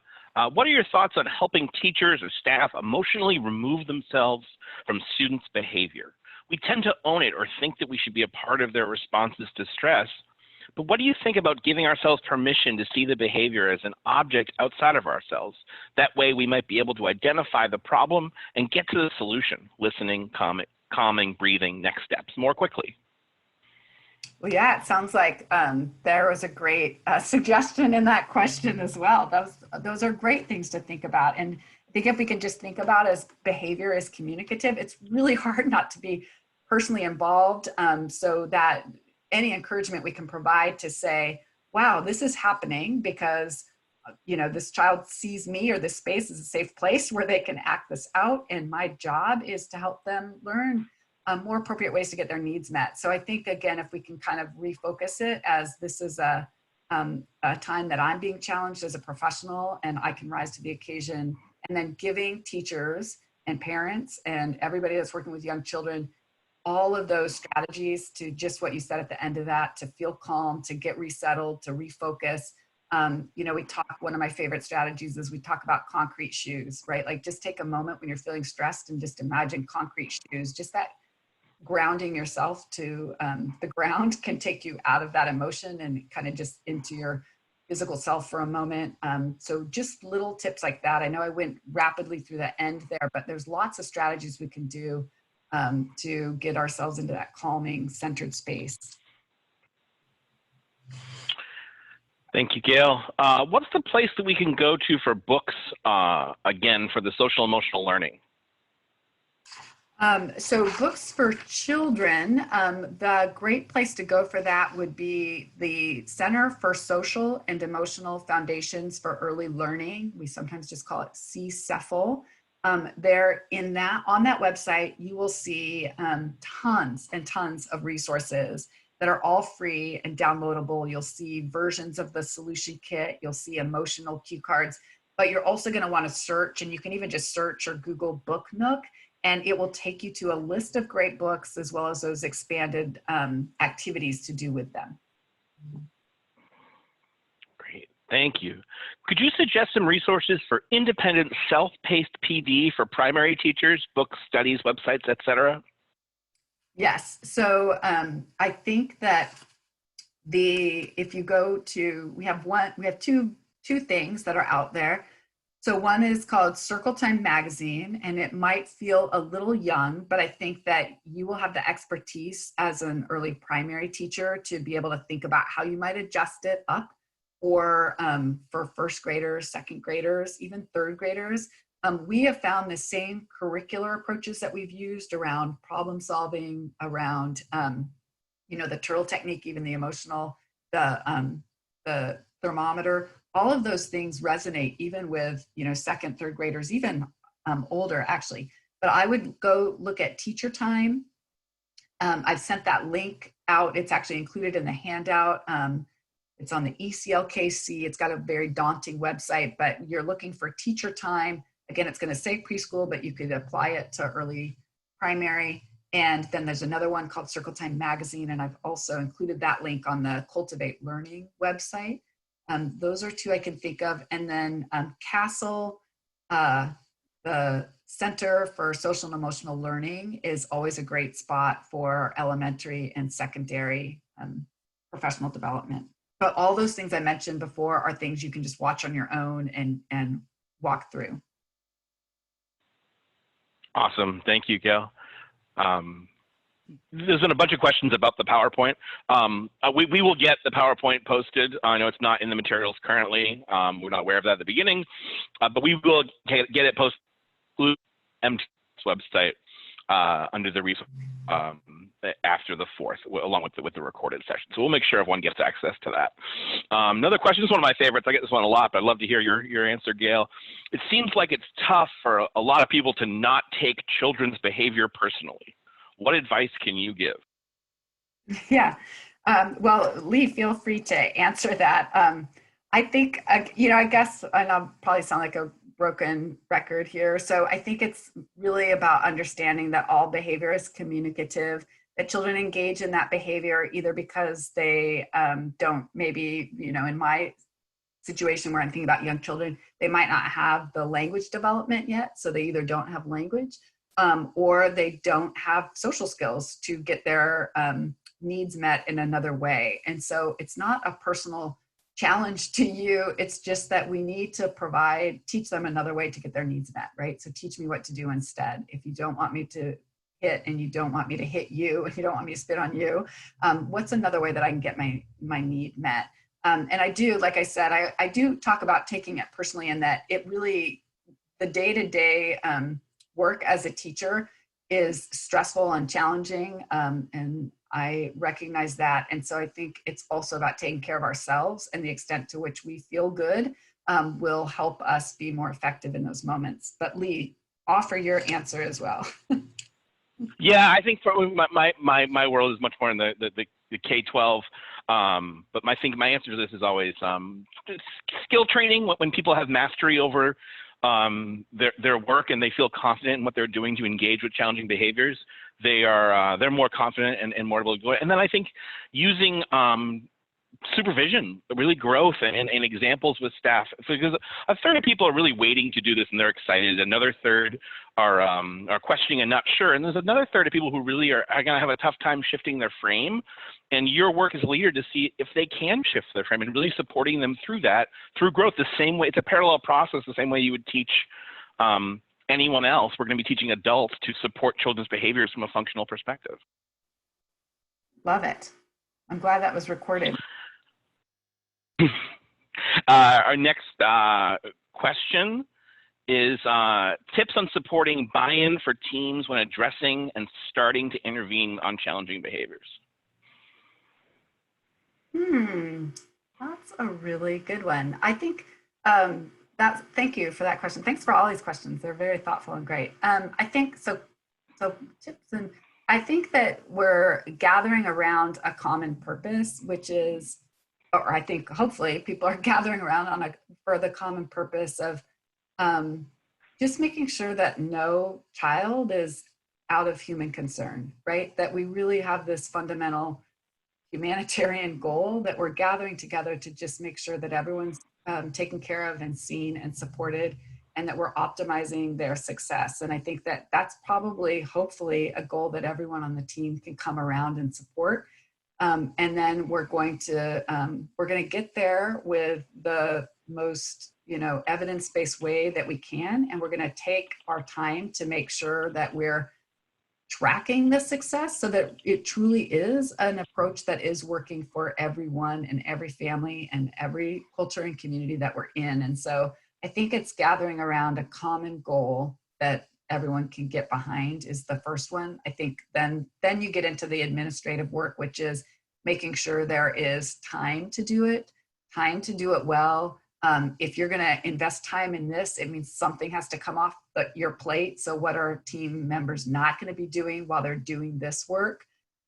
What are your thoughts on helping teachers or staff emotionally remove themselves from students' behavior? We tend to own it or think that we should be a part of their responses to stress, but what do you think about giving ourselves permission to see the behavior as an object outside of ourselves? That way we might be able to identify the problem and get to the solution, listening, calming, breathing, next steps more quickly. Well, yeah, it sounds like there was a great suggestion in that question as well. Those are great things to think about. And I think if we can just think about as behavior as communicative, it's really hard not to be personally involved, so that any encouragement we can provide to say, wow, this is happening because, you know, this child sees me, or this space is a safe place where they can act this out. And my job is to help them learn more appropriate ways to get their needs met. So I think, again, if we can kind of refocus it as this is a time that I'm being challenged as a professional and I can rise to the occasion, and then giving teachers and parents and everybody that's working with young children all of those strategies to just what you said at the end of that, to feel calm, to get resettled, to refocus. You know, one of my favorite strategies is we talk about concrete shoes, right? Like just take a moment when you're feeling stressed and just imagine concrete shoes. Just that grounding yourself to the ground can take you out of that emotion and kind of just into your physical self for a moment. So just little tips like that. I know I went rapidly through the end there, but there's lots of strategies we can do to get ourselves into that calming, centered space. Thank you, Gail. What's the place that we can go to for books, again, for the social emotional learning? So books for children, the great place to go for that would be the Center for Social and Emotional Foundations for Early Learning. We sometimes just call it CCEFL. On that website, you will see tons and tons of resources that are all free and downloadable. You'll see versions of the solution kit. You'll see emotional cue cards, but you're also going to want to search, and you can even just search or Google Book Nook, and it will take you to a list of great books as well as those expanded activities to do with them. Great, thank you. Could you suggest some resources for independent self-paced PD for primary teachers, books, studies, websites, etc.? Yes, so I think that if you go to, we have two things that are out there. So one is called Circle Time Magazine, and it might feel a little young, but I think that you will have the expertise as an early primary teacher to be able to think about how you might adjust it up, or for first graders, second graders, even third graders. We have found the same curricular approaches that we've used around problem solving, around the turtle technique, even the emotional, the thermometer. All of those things resonate even with second, third graders, even older actually. but I would go look at teacher time. I've sent that link out. It's actually included in the handout. It's on the ECLKC. It's got a very daunting website, but you're looking for teacher time. Again, it's going to say preschool, but you could apply it to early primary. And then there's another one called Circle Time Magazine, and I've also included that link on the Cultivate Learning website. Those are two I can think of. And then CASEL, the Center for Social and Emotional Learning, is always a great spot for elementary and secondary professional development. But all those things I mentioned before are things you can just watch on your own and walk through. Awesome. Thank you, Gail. There's been a bunch of questions about the PowerPoint. We will get the PowerPoint posted. I know it's not in the materials currently. We're not aware of that at the beginning, but we will get it posted on MT's website under the resource after the 4th, along with the recorded session. So we'll make sure everyone gets access to that. Another question, this is one of my favorites. I get this one a lot, but I'd love to hear your answer, Gail. It seems like it's tough for a lot of people to not take children's behavior personally. What advice can you give? Yeah, well, Lee, feel free to answer that. I think, I guess, and I'll probably sound like a broken record here. So I think it's really about understanding that all behavior is communicative, that children engage in that behavior either because they don't, maybe, in my situation where I'm thinking about young children, they might not have the language development yet. So they either don't have language or they don't have social skills to get their needs met in another way. And so it's not a personal challenge to you. It's just that we need to teach them another way to get their needs met, right? So teach me what to do instead. If you don't want me to hit and you don't want me to hit you, if you don't want me to spit on you, what's another way that I can get my need met? And I do, like I said, I do talk about taking it personally in that it really, the day-to-day work as a teacher is stressful and challenging, and I recognize that. And so I think it's also about taking care of ourselves, and the extent to which we feel good will help us be more effective in those moments. But Lee, offer your answer as well. Yeah, I think for my world is much more in the K-12, but my answer to this is always skill training. When people have mastery over their work and they feel confident in what they're doing to engage with challenging behaviors, they're more confident and more able to do it. And then I think using supervision, really growth and examples with staff, because a third of people are really waiting to do this and they're excited. Another third are questioning and not sure. And there's another third of people who really are going to have a tough time shifting their frame. And your work as a leader to see if they can shift their frame and really supporting them through that, through growth, the same way. It's a parallel process, the same way you would teach anyone else. We're going to be teaching adults to support children's behaviors from a functional perspective. Love it. I'm glad that was recorded. Our next question is tips on supporting buy-in for teams when addressing and starting to intervene on challenging behaviors. That's a really good one. I think thank you for that question. Thanks for all these questions. They're very thoughtful and great. I think so tips, and I think that we're gathering around a common purpose, which is, or I think hopefully people are gathering around for the common purpose of just making sure that no child is out of human concern, right? That we really have this fundamental humanitarian goal that we're gathering together to just make sure that everyone's taken care of and seen and supported, and that we're optimizing their success. And I think that that's probably, hopefully, a goal that everyone on the team can come around and support. And then we're going to get there with the most, evidence-based way that we can. And we're going to take our time to make sure that we're tracking the success so that it truly is an approach that is working for everyone and every family and every culture and community that we're in. And so I think it's gathering around a common goal that everyone can get behind is the first one. I think then you get into the administrative work, which is making sure there is time to do it well, If you're going to invest time in this, it means something has to come off your plate. So what are team members not going to be doing while they're doing this work?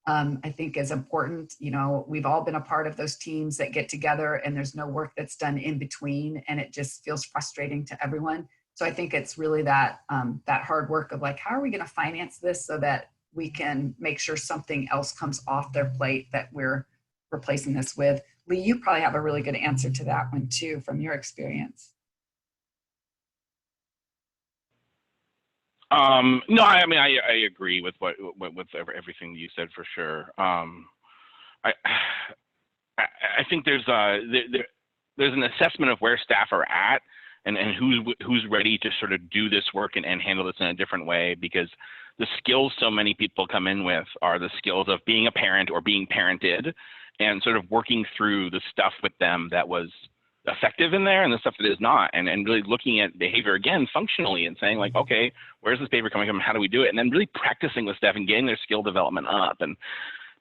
I think is important. You know, we've all been a part of those teams that get together and there's no work that's done in between, and it just feels frustrating to everyone. So I think it's really that that hard work of like, how are we going to finance this so that we can make sure something else comes off their plate that we're replacing this with. Lee, you probably have a really good answer to that one too, from your experience. No, I mean, I agree with with everything you said for sure. I think there's an assessment of where staff are at and who's ready to sort of do this work and handle this in a different way, because the skills so many people come in with are the skills of being a parent or being parented, and sort of working through the stuff with them that was effective in there and the stuff that is not, and really looking at behavior again functionally and saying like, okay, where's this behavior coming from? How do we do it? And then really practicing with staff and getting their skill development up. And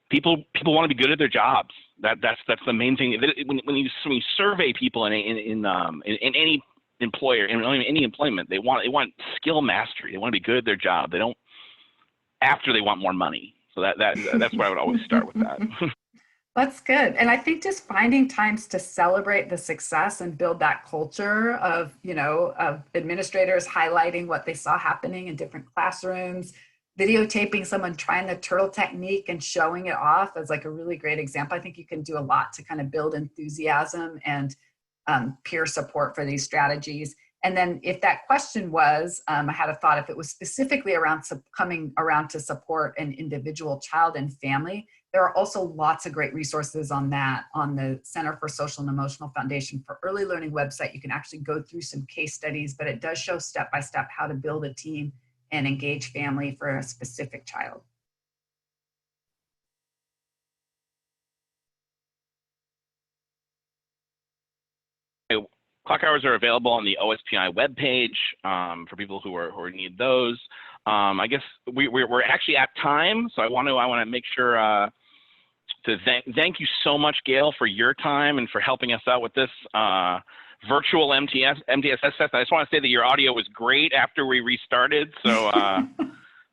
people want to be good at their jobs. That's the main thing. When you survey people in any employer, in any employment, they want skill mastery. They want to be good at their job. They don't after they want more money. So that's where I would always start with that. That's good. And I think just finding times to celebrate the success and build that culture of, you know, of administrators highlighting what they saw happening in different classrooms, videotaping someone trying the turtle technique and showing it off as like a really great example. I think you can do a lot to kind of build enthusiasm and peer support for these strategies. And then if that question was, I had a thought, if it was specifically around coming around to support an individual child and family, there are also lots of great resources on that on the Center for Social and Emotional Foundation for Early Learning website. You can actually go through some case studies, but it does show step-by-step how to build a team and engage family for a specific child. Clock hours are available on the OSPI webpage for people who need those. I guess we're actually at time, so I want to make sure to thank you so much, Gail, for your time and for helping us out with this virtual MTSS test. I just want to say that your audio was great after we restarted, so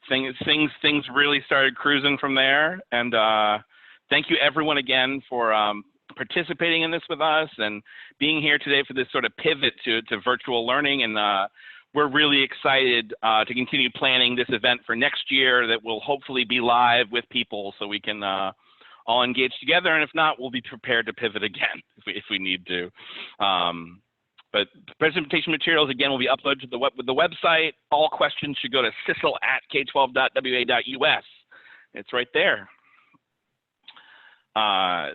things really started cruising from there. And thank you everyone again for participating in this with us and being here today for this sort of pivot to virtual learning. And we're really excited to continue planning this event for next year that will hopefully be live with people so we can all engage together. And if not, we'll be prepared to pivot again if we need to. But presentation materials, again, will be uploaded to the website. All questions should go to sissel@k12.wa.us. It's right there.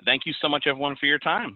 Thank you so much, everyone, for your time.